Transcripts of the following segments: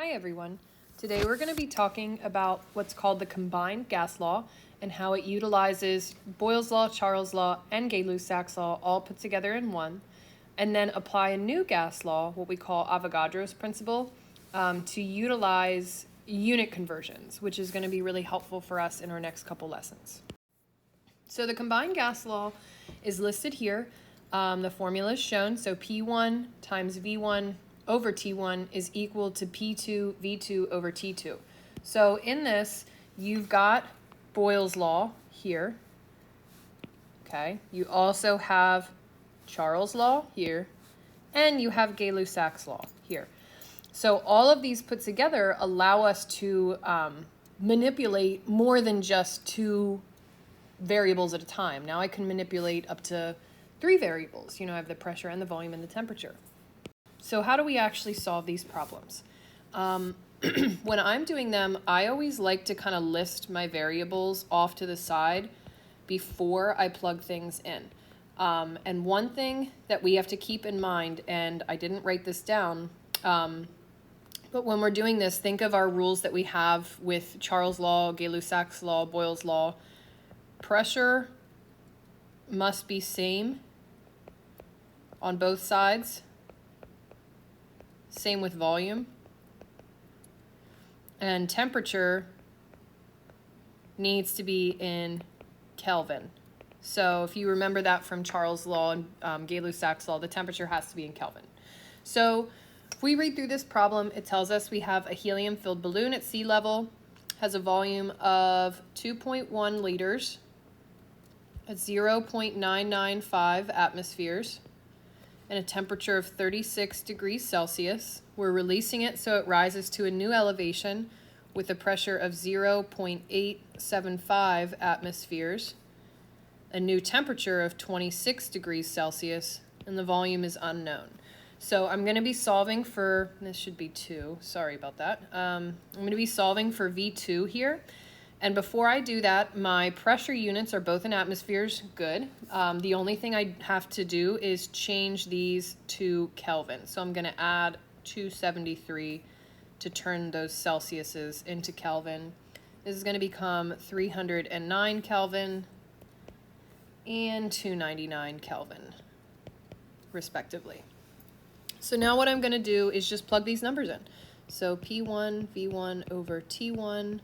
Hi everyone. Today we're going to be talking about what's called the combined gas law and how it utilizes Boyle's law, Charles' law, and Gay-Lussac's law all put together in one, and then apply a new gas law, what we call Avogadros principle, to utilize unit conversions, which is going to be really helpful for us in our next couple lessons. So the combined gas law is listed here. The formula is shown, so P1 times V1 over T1 is equal to P2 V2 over T2. So in this, you've got Boyle's law here. Okay, you also have Charles' law here, and you have Gay-Lussac's law here. So all of these put together allow us to manipulate more than just two variables at a time. Now I can manipulate up to 3 variables. I have the pressure and the volume and the temperature. So how do we actually solve these problems? When I'm doing them, I always like to kind of list my variables off to the side before I plug things in. And one thing that we have to keep in mind, and I didn't write this down, but when we're doing this, think of our rules that we have with Charles' law, Gay-Lussac's law, Boyle's law. Pressure must be same on both sides. Same with volume. And temperature needs to be in Kelvin. So if you remember that from Charles' law and Gay-Lussac's law, the temperature has to be in Kelvin. So if we read through this problem, it tells us we have a helium-filled balloon at sea level, has a volume of 2.1 liters at 0.995 atmospheres, and a temperature of 36 degrees Celsius. We're releasing it so it rises to a new elevation with a pressure of 0.875 atmospheres, a new temperature of 26 degrees Celsius, and the volume is unknown. So I'm going to be solving for, this should be 2, sorry about that. I'm going to be solving for V2 here. And before I do that, my pressure units are both in atmospheres, good. The only thing I have to do is change these to Kelvin. So I'm gonna add 273 to turn those Celsiuses into Kelvin. This is gonna become 309 Kelvin and 299 Kelvin, respectively. So now what I'm gonna do is just plug these numbers in. So P1, V1 over T1,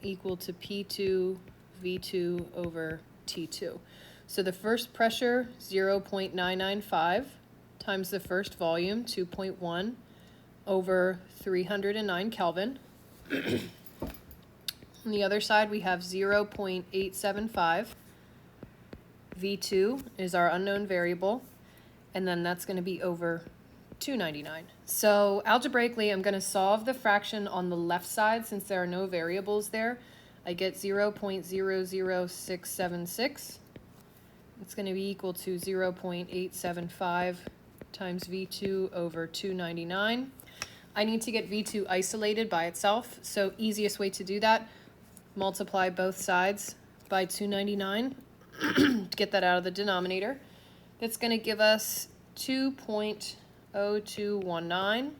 equal to P2 V2 over T2. So the first pressure, 0.995, times the first volume, 2.1, over 309 Kelvin. On the other side, we have 0.875. V2 is our unknown variable, and then that's going to be over 299. So algebraically, I'm going to solve the fraction on the left side since there are no variables there. I get 0.00676. It's going to be equal to 0.875 times V2 over 299. I need to get V2 isolated by itself, so easiest way to do that, multiply both sides by 299 to get that out of the denominator. That's going to give us 2.0219.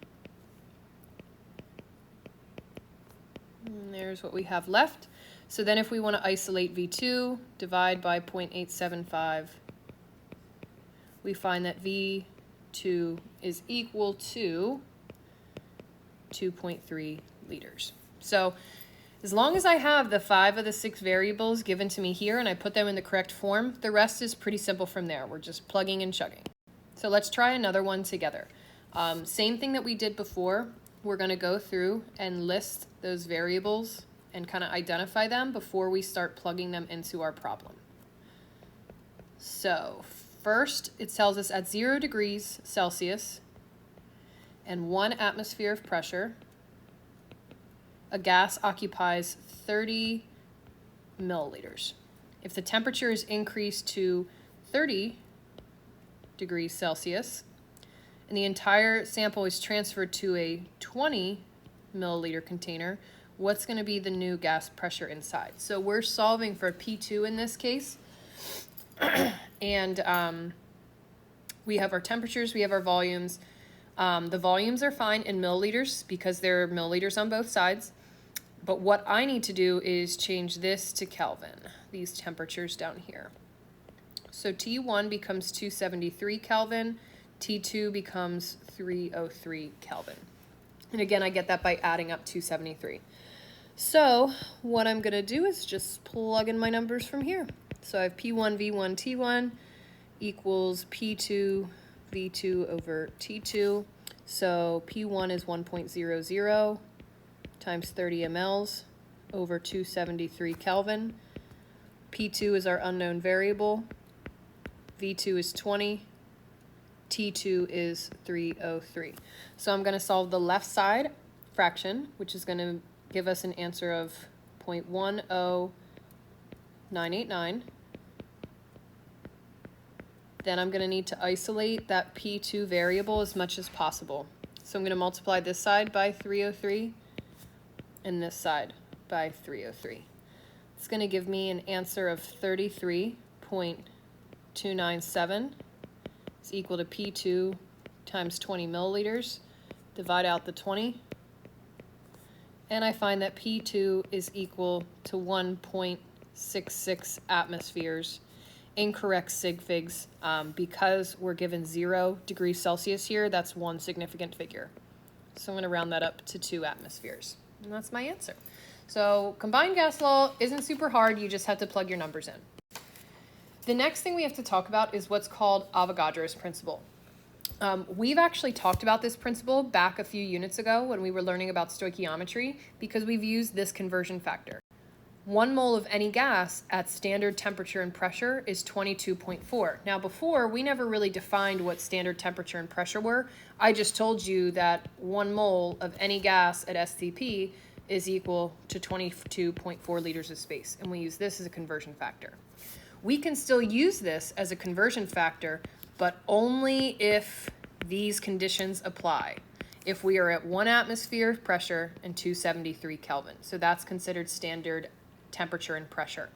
And there's what we have left. So then if we want to isolate V2, divide by 0.875, we find that V2 is equal to 2.3 liters. So as long as I have the 5 of the 6 variables given to me here and I put them in the correct form, the rest is pretty simple from there. We're just plugging and chugging. So let's try another one together. Same thing that we did before. We're going to go through and list those variables and kind of identify them before we start plugging them into our problem. So first, it tells us at 0 degrees Celsius and 1 atmosphere of pressure, a gas occupies 30 milliliters. If the temperature is increased to 30 degrees Celsius, and the entire sample is transferred to a 20 milliliter container, what's going to be the new gas pressure inside? So we're solving for P2 in this case, and we have our temperatures, we have our volumes. The volumes are fine in milliliters because there are milliliters on both sides. But what I need to do is change this to Kelvin, these temperatures down here. So T1 becomes 273 Kelvin, T2 becomes 303 Kelvin. And again, I get that by adding up 273. So what I'm going to do is just plug in my numbers from here. So I have P1 V1 T1 equals P2 V2 over T2. So P1 is 1.00 times 30 mLs over 273 Kelvin. P2 is our unknown variable. V2 is 20. T2 is 303. So I'm going to solve the left side fraction, which is going to give us an answer of 0.10989. Then I'm going to need to isolate that P2 variable as much as possible. So I'm going to multiply this side by 303 and this side by 303. It's going to give me an answer of 33.297 is equal to P2 times 20 milliliters. Divide out the 20. And I find that P2 is equal to 1.66 atmospheres. Incorrect sig figs. Because we're given 0 degrees Celsius here, that's one significant figure. So I'm going to round that up to 2 atmospheres. And that's my answer. So combined gas law isn't super hard. You just have to plug your numbers in. The next thing we have to talk about is what's called Avogadros principle. We've actually talked about this principle back a few units ago when we were learning about stoichiometry because we've used this conversion factor. 1 mole of any gas at standard temperature and pressure is 22.4. Now before, we never really defined what standard temperature and pressure were. I just told you that 1 mole of any gas at STP is equal to 22.4 liters of space, and we use this as a conversion factor. We can still use this as a conversion factor, but only if these conditions apply. If we are at 1 atmosphere pressure and 273 Kelvin. So that's considered standard temperature and pressure.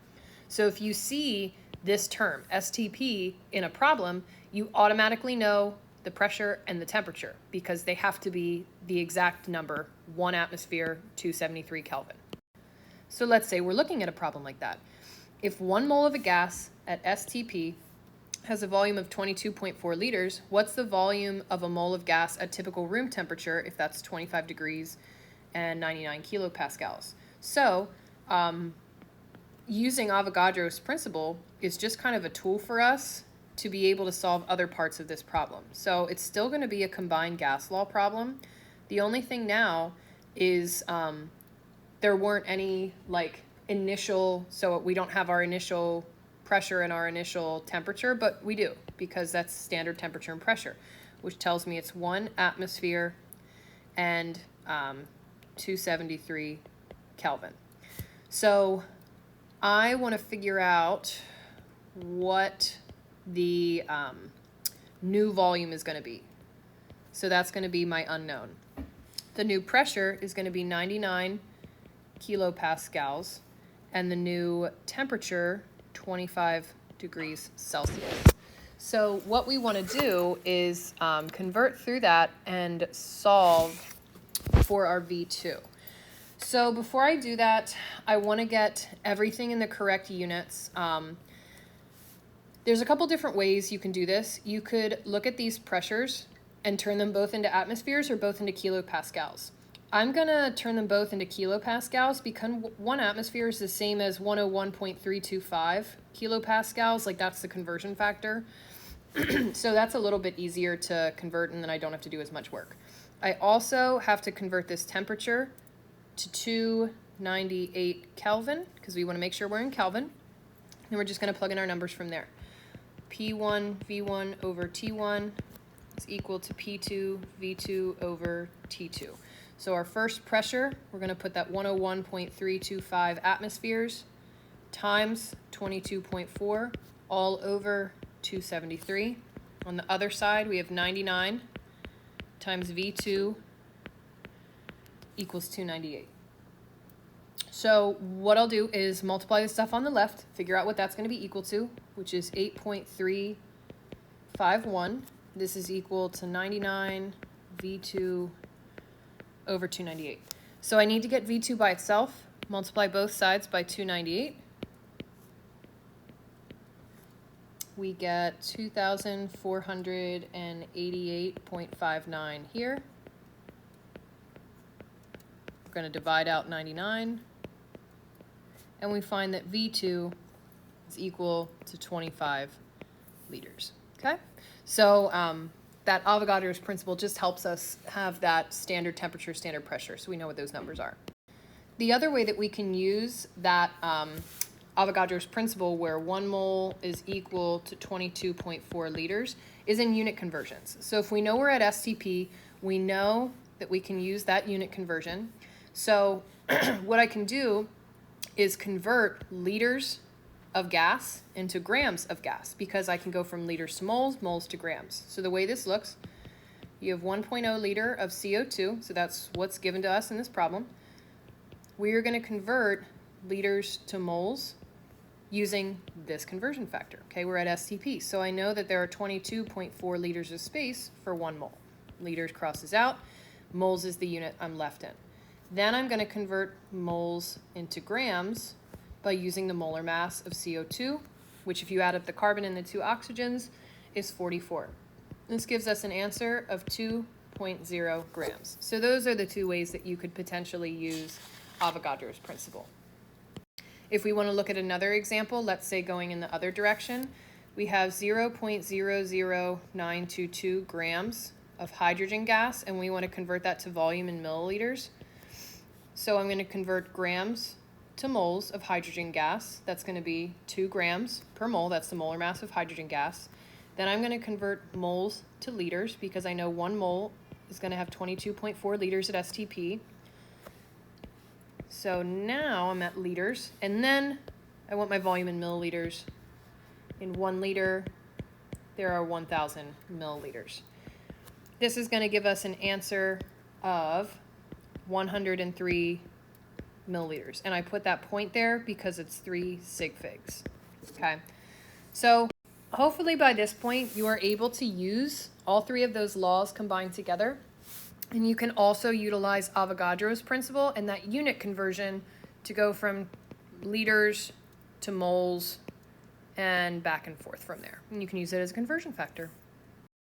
So if you see this term, STP, in a problem, you automatically know the pressure and the temperature because they have to be the exact number, 1 atmosphere, 273 Kelvin. So let's say we're looking at a problem like that. If 1 mole of a gas at STP has a volume of 22.4 liters, what's the volume of a mole of gas at typical room temperature if that's 25 degrees and 99 kilopascals? So using Avogadros' principle is just kind of a tool for us to be able to solve other parts of this problem. So it's still going to be a combined gas law problem. The only thing now is there weren't any initial, so we don't have our initial pressure and our initial temperature, but we do because that's standard temperature and pressure, which tells me it's 1 atmosphere and 273 Kelvin. So I want to figure out what the new volume is going to be. So that's going to be my unknown. The new pressure is going to be 99 kilopascals, and the new temperature, 25 degrees Celsius. So what we want to do is convert through that and solve for our V2. So before I do that, I want to get everything in the correct units. There's a couple different ways you can do this. You could look at these pressures and turn them both into atmospheres or both into kilopascals. I'm going to turn them both into kilopascals because 1 atmosphere is the same as 101.325 kilopascals. That's the conversion factor. So that's a little bit easier to convert, and then I don't have to do as much work. I also have to convert this temperature to 298 Kelvin because we want to make sure we're in Kelvin. And we're just going to plug in our numbers from there. P1 V1 over T1 is equal to P2 V2 over T2. So our first pressure, we're going to put that 101.325 atmospheres times 22.4 all over 273. On the other side, we have 99 times V2 equals 298. So what I'll do is multiply the stuff on the left, figure out what that's going to be equal to, which is 8.351. This is equal to 99 V2 over 298. So I need to get V2 by itself, multiply both sides by 298. We get 2,488.59 here. We're going to divide out 99. And we find that V2 is equal to 25 liters. Okay? So that Avogadros principle just helps us have that standard temperature, standard pressure, so we know what those numbers are. The other way that we can use that Avogadros principle, where 1 mole is equal to 22.4 liters, is in unit conversions. So if we know we're at STP, we know that we can use that unit conversion. So what I can do is convert liters of gas into grams of gas, because I can go from liters to moles, moles to grams. So the way this looks, you have 1.0 liter of CO2, so that's what's given to us in this problem. We are going to convert liters to moles using this conversion factor. Okay, we're at STP, so I know that there are 22.4 liters of space for 1 mole. Liters crosses out, moles is the unit I'm left in. Then I'm going to convert moles into grams by using the molar mass of CO2, which if you add up the carbon and the 2 oxygens is 44. This gives us an answer of 2.0 grams. So those are the 2 ways that you could potentially use Avogadros principle. If we want to look at another example, let's say going in the other direction, we have 0.00922 grams of hydrogen gas, and we want to convert that to volume in milliliters. So I'm going to convert grams to moles of hydrogen gas. That's going to be 2 grams per mole. That's the molar mass of hydrogen gas. Then I'm going to convert moles to liters, because I know 1 mole is going to have 22.4 liters at STP. So now I'm at liters, and then I want my volume in milliliters. In 1 liter, there are 1,000 milliliters. This is going to give us an answer of 103 milliliters. And I put that point there because it's 3 sig figs. Okay. So hopefully by this point you are able to use all 3 of those laws combined together. And you can also utilize Avogadros principle and that unit conversion to go from liters to moles and back and forth from there. And you can use it as a conversion factor.